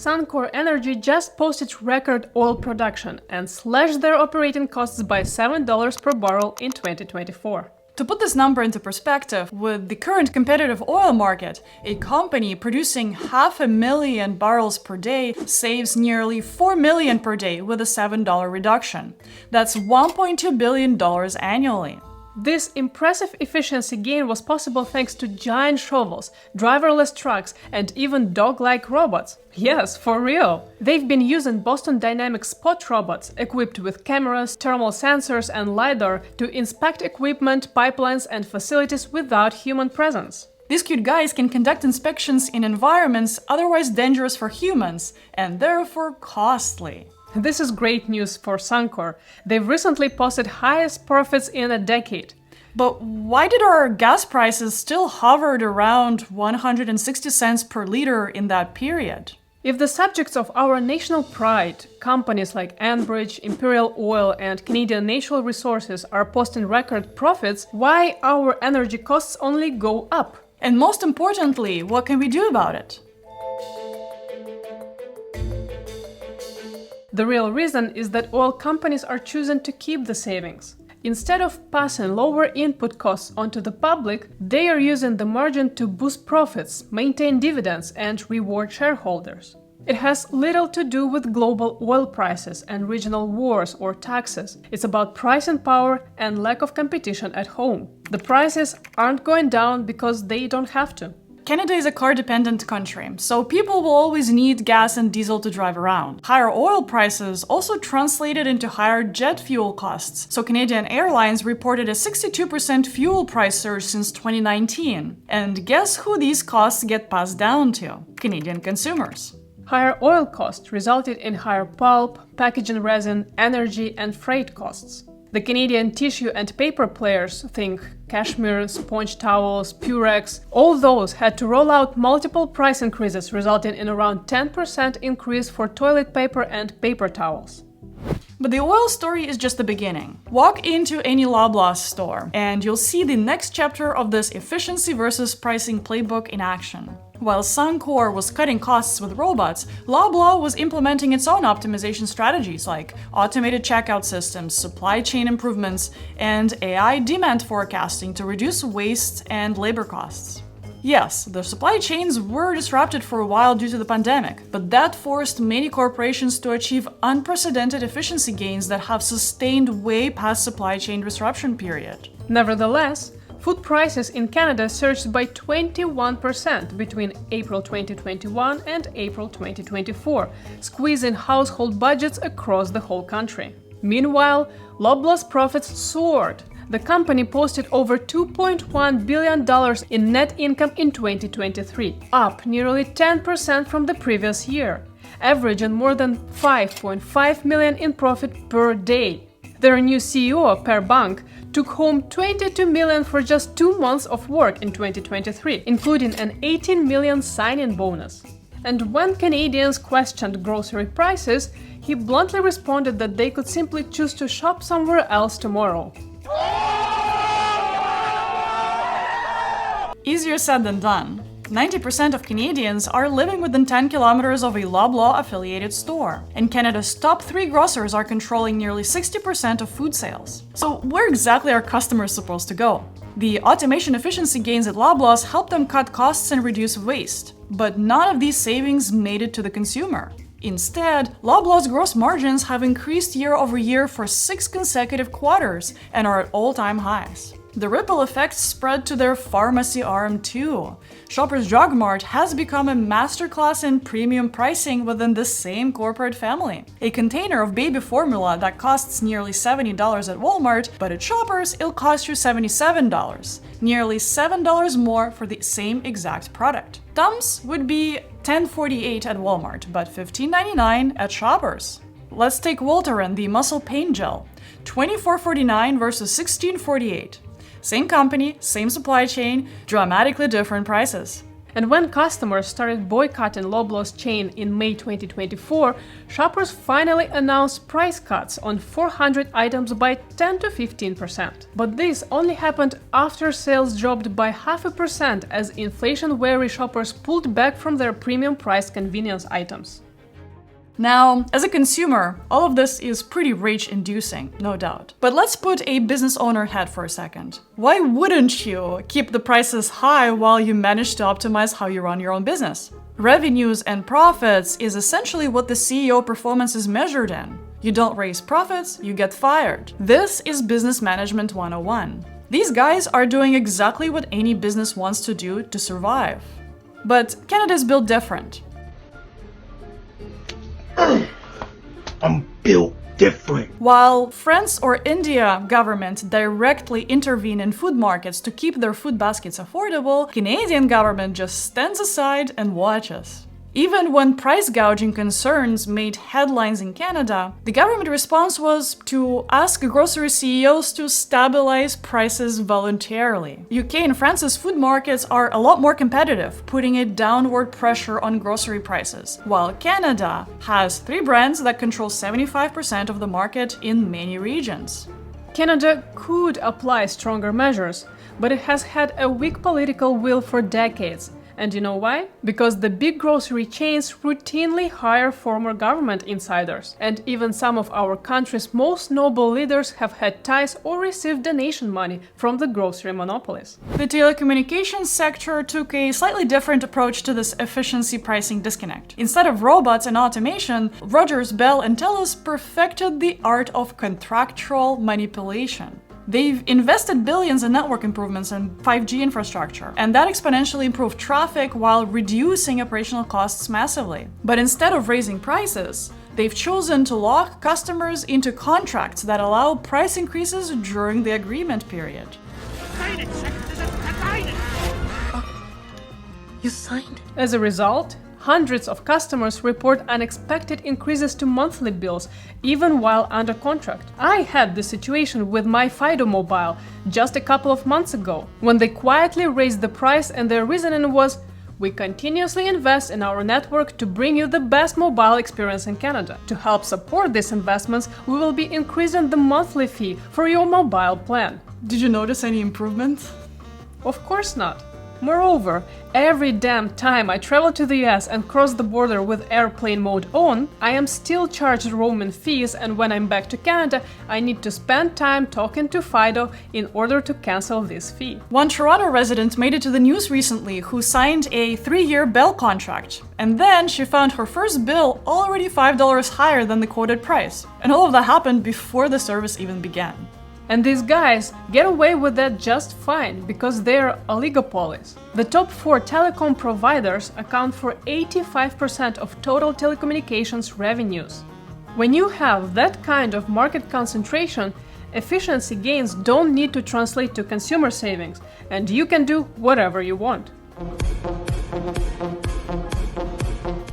Suncor Energy just posted record oil production and slashed their operating costs by $7 per barrel in 2024. To put this number into perspective, with the current competitive oil market, a company producing 500,000 barrels per day saves nearly 4 million per day with a $7 reduction. That's $1.2 billion annually. This impressive efficiency gain was possible thanks to giant shovels, driverless trucks, and even dog-like robots. Yes, for real! They've been using Boston Dynamics spot robots, equipped with cameras, thermal sensors, and LiDAR to inspect equipment, pipelines, and facilities without human presence. These cute guys can conduct inspections in environments otherwise dangerous for humans, and therefore costly. This is great news for Suncor. They've recently posted highest profits in a decade. But why did our gas prices still hovered around 160 cents per liter in that period? If the subjects of our national pride, companies like Enbridge, Imperial Oil, and Canadian Natural Resources are posting record profits, why our energy costs only go up? And most importantly, what can we do about it? The real reason is that oil companies are choosing to keep the savings. Instead of passing lower input costs onto the public, they are using the margin to boost profits, maintain dividends, and reward shareholders. It has little to do with global oil prices and regional wars or taxes. It's about pricing power and lack of competition at home. The prices aren't going down because they don't have to. Canada is a car-dependent country, so people will always need gas and diesel to drive around. Higher oil prices also translated into higher jet fuel costs, so Canadian Airlines reported a 62% fuel price surge since 2019. And guess who these costs get passed down to? Canadian consumers. Higher oil costs resulted in higher pulp, packaging resin, energy, and freight costs. The Canadian tissue and paper players, think cashmere, sponge towels, Purex, all those had to roll out multiple price increases, resulting in around 10% increase for toilet paper and paper towels. But the oil story is just the beginning. Walk into any Loblaw store and you'll see the next chapter of this efficiency versus pricing playbook in action. While Suncor was cutting costs with robots, Loblaw was implementing its own optimization strategies like automated checkout systems, supply chain improvements, and AI demand forecasting to reduce waste and labor costs. Yes, the supply chains were disrupted for a while due to the pandemic, but that forced many corporations to achieve unprecedented efficiency gains that have sustained way past supply chain disruption period. Nevertheless, food prices in Canada surged by 21% between April 2021 and April 2024, squeezing household budgets across the whole country. Meanwhile, Loblaw's profits soared. The company posted over $2.1 billion in net income in 2023, up nearly 10% from the previous year, averaging more than $5.5 million in profit per day. Their new CEO, Per Bank, took home $22 million for just 2 months of work in 2023, including an $18 million sign-in bonus. And when Canadians questioned grocery prices, he bluntly responded that they could simply choose to shop somewhere else tomorrow. Easier said than done. 90% of Canadians are living within 10 kilometers of a Loblaw-affiliated store, and Canada's top 3 grocers are controlling nearly 60% of food sales. So where exactly are customers supposed to go? The automation efficiency gains at Loblaw's helped them cut costs and reduce waste, but none of these savings made it to the consumer. Instead, Loblaw's gross margins have increased year over year for 6 consecutive quarters and are at all-time highs. The ripple effect spread to their pharmacy arm too. Shoppers Drug Mart has become a masterclass in premium pricing within the same corporate family. A container of baby formula that costs nearly $70 at Walmart, but at Shoppers it'll cost you $77, nearly $7 more for the same exact product. Tums would be $10.48 at Walmart, but $15.99 at Shoppers. Let's take Voltaren, the muscle pain gel, $24.49 versus $16.48. Same company, same supply chain, dramatically different prices. And when customers started boycotting Loblaw's chain in May 2024, Shoppers finally announced price cuts on 400 items by 10 to 15%. But this only happened after sales dropped by 0.5% as inflation-wary shoppers pulled back from their premium-priced convenience items. Now, as a consumer, all of this is pretty rage-inducing, no doubt. But let's put a business owner head for a second. Why wouldn't you keep the prices high while you manage to optimize how you run your own business? Revenues and profits is essentially what the CEO performance is measured in. You don't raise profits, you get fired. This is business management 101. These guys are doing exactly what any business wants to do to survive. But Canada's built different. I'm built different. While France or India government directly intervene in food markets to keep their food baskets affordable, Canadian government just stands aside and watches. Even when price gouging concerns made headlines in Canada, the government response was to ask grocery CEOs to stabilize prices voluntarily. UK and France's food markets are a lot more competitive, putting a downward pressure on grocery prices, while Canada has 3 brands that control 75% of the market in many regions. Canada could apply stronger measures, but it has had a weak political will for decades. And you know why? Because the big grocery chains routinely hire former government insiders. And even some of our country's most noble leaders have had ties or received donation money from the grocery monopolies. The telecommunications sector took a slightly different approach to this efficiency pricing disconnect. Instead of robots and automation, Rogers, Bell, and Telus perfected the art of contractual manipulation. They've invested billions in network improvements and 5G infrastructure, and that exponentially improved traffic while reducing operational costs massively. But instead of raising prices, they've chosen to lock customers into contracts that allow price increases during the agreement period. You signed? As a result, hundreds of customers report unexpected increases to monthly bills, even while under contract. I had this situation with my Fido mobile just a couple of months ago, when they quietly raised the price and their reasoning was, "We continuously invest in our network to bring you the best mobile experience in Canada. To help support these investments, we will be increasing the monthly fee for your mobile plan." Did you notice any improvement? Of course not. Moreover, every damn time I travel to the US and cross the border with airplane mode on, I am still charged roaming fees, and when I'm back to Canada, I need to spend time talking to Fido in order to cancel this fee. One Toronto resident made it to the news recently who signed a 3-year Bell contract, and then she found her first bill already $5 higher than the quoted price. And all of that happened before the service even began. And these guys get away with that just fine because they're oligopolies. The top 4 telecom providers account for 85% of total telecommunications revenues. When you have that kind of market concentration, efficiency gains don't need to translate to consumer savings, and you can do whatever you want.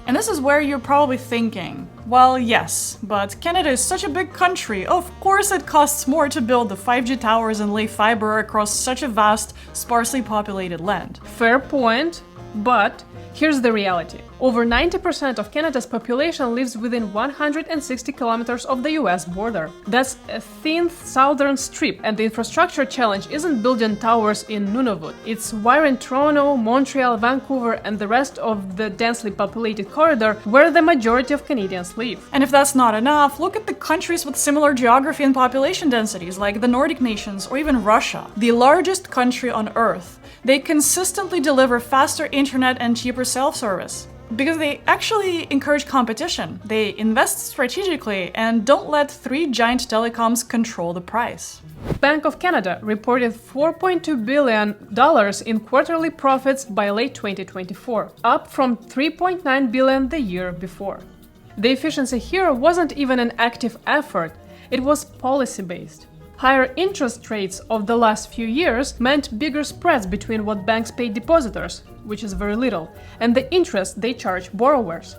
And this is where you're probably thinking, well, yes, but Canada is such a big country, of course it costs more to build the 5G towers and lay fiber across such a vast, sparsely populated land. Fair point, but here's the reality. Over 90% of Canada's population lives within 160 kilometers of the US border. That's a thin southern strip, and the infrastructure challenge isn't building towers in Nunavut. It's wiring Toronto, Montreal, Vancouver, and the rest of the densely populated corridor where the majority of Canadians live. And if that's not enough, look at the countries with similar geography and population densities, like the Nordic nations or even Russia, the largest country on Earth. They consistently deliver faster internet and cheaper self-service. Because they actually encourage competition, they invest strategically and don't let 3 giant telecoms control the price. Bank of Canada reported $4.2 billion in quarterly profits by late 2024, up from $3.9 billion the year before. The efficiency here wasn't even an active effort, it was policy-based. Higher interest rates of the last few years meant bigger spreads between what banks pay depositors, which is very little, and the interest they charge borrowers,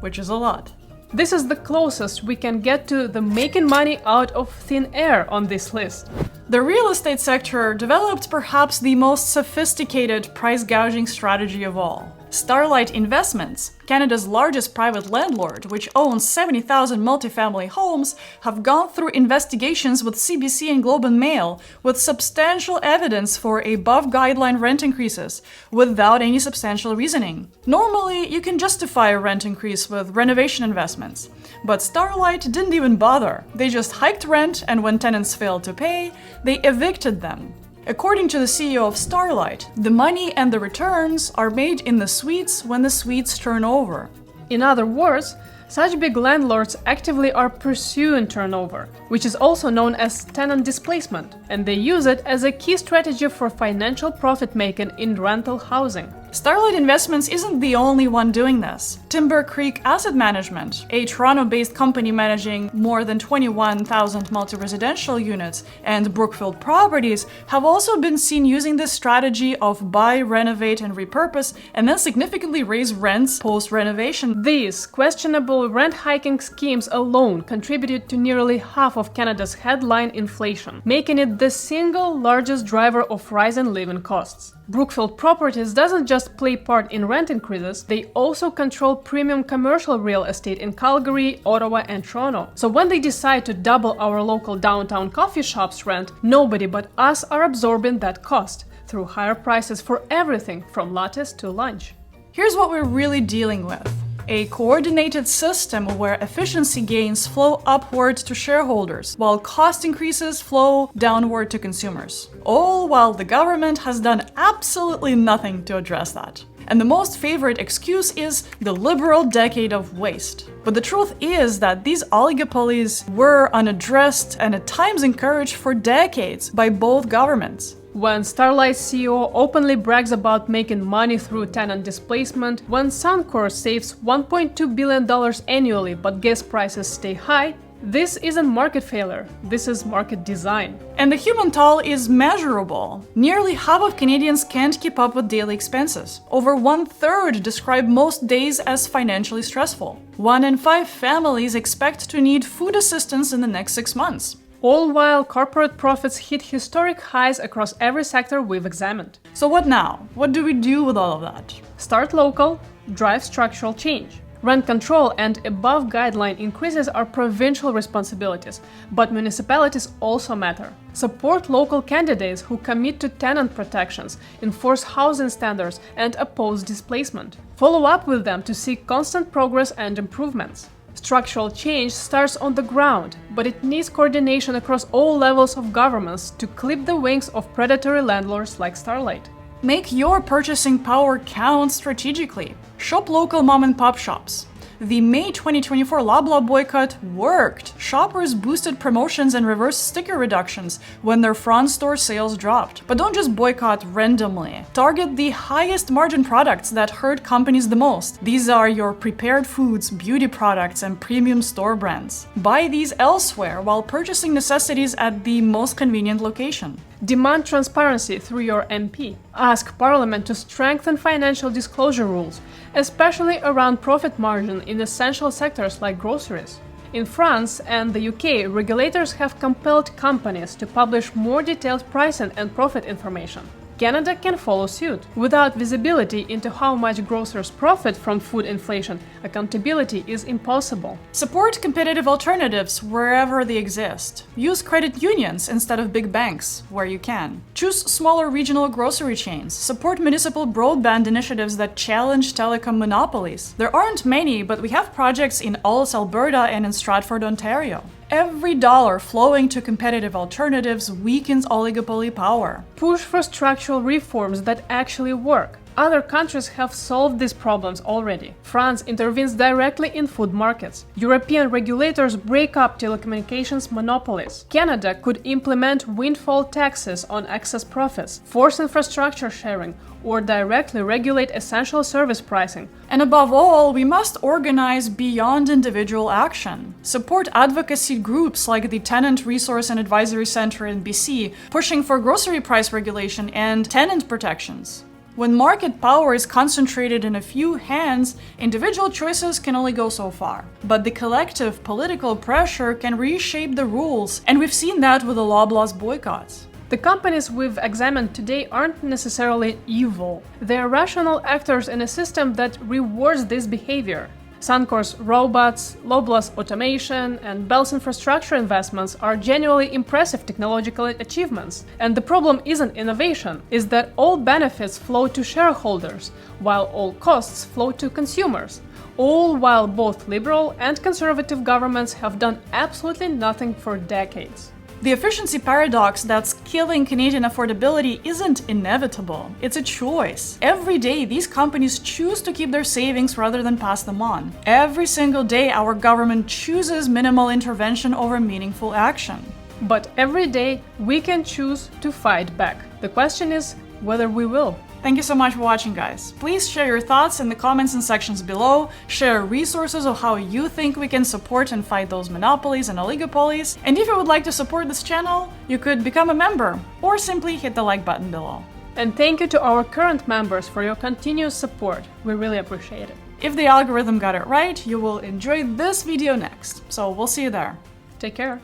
which is a lot. This is the closest we can get to the making money out of thin air on this list. The real estate sector developed perhaps the most sophisticated price gouging strategy of all. Starlight Investments, Canada's largest private landlord, which owns 70,000 multifamily homes, have gone through investigations with CBC and Globe and Mail with substantial evidence for above-guideline rent increases, without any substantial reasoning. Normally, you can justify a rent increase with renovation investments, but Starlight didn't even bother. They just hiked rent, and when tenants failed to pay, they evicted them. According to the CEO of Starlight, the money and the returns are made in the suites when the suites turn over. In other words, such big landlords actively are pursuing turnover, which is also known as tenant displacement, and they use it as a key strategy for financial profit-making in rental housing. Starlight Investments isn't the only one doing this. Timber Creek Asset Management, a Toronto-based company managing more than 21,000 multi-residential units, and Brookfield Properties have also been seen using this strategy of buy, renovate, and repurpose, and then significantly raise rents post-renovation. These questionable rent-hiking schemes alone contributed to nearly half of Canada's headline inflation, making it the single largest driver of rising living costs. Brookfield Properties doesn't just play part in rent increases, they also control premium commercial real estate in Calgary, Ottawa, and Toronto. So when they decide to double our local downtown coffee shops rent, nobody but us are absorbing that cost through higher prices for everything from lattes to lunch. Here's what we're really dealing with: a coordinated system where efficiency gains flow upward to shareholders, while cost increases flow downward to consumers. All while the government has done absolutely nothing to address that. And the most favorite excuse is the liberal decade of waste. But the truth is that these oligopolies were unaddressed and at times encouraged for decades by both governments. When Starlight's CEO openly brags about making money through tenant displacement, when Suncor saves $1.2 billion annually but gas prices stay high, this isn't market failure, this is market design. And the human toll is measurable. Nearly half of Canadians can't keep up with daily expenses. Over 1/3 describe most days as financially stressful. 1 in 5 families expect to need food assistance in the next 6 months. All while corporate profits hit historic highs across every sector we've examined. So what now? What do we do with all of that? Start local, drive structural change. Rent control and above guideline increases are provincial responsibilities, but municipalities also matter. Support local candidates who commit to tenant protections, enforce housing standards, and oppose displacement. Follow up with them to see constant progress and improvements. Structural change starts on the ground, but it needs coordination across all levels of governments to clip the wings of predatory landlords like Starlight. Make your purchasing power count strategically. Shop local mom-and-pop shops. The May 2024 Loblaw boycott worked. Shoppers boosted promotions and reversed sticker reductions when their front store sales dropped. But don't just boycott randomly. Target the highest margin products that hurt companies the most. These are your prepared foods, beauty products, and premium store brands. Buy these elsewhere while purchasing necessities at the most convenient location. Demand transparency through your MP. Ask Parliament to strengthen financial disclosure rules, especially around profit margin in essential sectors like groceries. In France and the UK, regulators have compelled companies to publish more detailed pricing and profit information. Canada can follow suit. Without visibility into how much grocers profit from food inflation, accountability is impossible. Support competitive alternatives wherever they exist. Use credit unions instead of big banks where you can. Choose smaller regional grocery chains. Support municipal broadband initiatives that challenge telecom monopolies. There aren't many, but we have projects in Allis, Alberta and in Stratford, Ontario. Every dollar flowing to competitive alternatives weakens oligopoly power. Push for structural reforms that actually work. Other countries have solved these problems already. France intervenes directly in food markets. European regulators break up telecommunications monopolies. Canada could implement windfall taxes on excess profits, force infrastructure sharing, or directly regulate essential service pricing. And above all, we must organize beyond individual action. Support advocacy groups like the Tenant Resource and Advisory Center in BC, pushing for grocery price regulation and tenant protections. When market power is concentrated in a few hands, individual choices can only go so far. But the collective political pressure can reshape the rules, and we've seen that with the Loblaw's boycotts. The companies we've examined today aren't necessarily evil. They're rational actors in a system that rewards this behavior. Suncor's robots, Loblaw's automation, and Bell's infrastructure investments are genuinely impressive technological achievements. And the problem isn't innovation, it's that all benefits flow to shareholders, while all costs flow to consumers. All while both liberal and conservative governments have done absolutely nothing for decades. The efficiency paradox that's killing Canadian affordability isn't inevitable, it's a choice. Every day, these companies choose to keep their savings rather than pass them on. Every single day, our government chooses minimal intervention over meaningful action. But every day, we can choose to fight back. The question is whether we will. Thank you so much for watching, guys. Please share your thoughts in the comments and sections below, share resources of how you think we can support and fight those monopolies and oligopolies, and if you would like to support this channel, you could become a member, or simply hit the like button below. And thank you to our current members for your continuous support. We really appreciate it. If the algorithm got it right, you will enjoy this video next, so we'll see you there. Take care.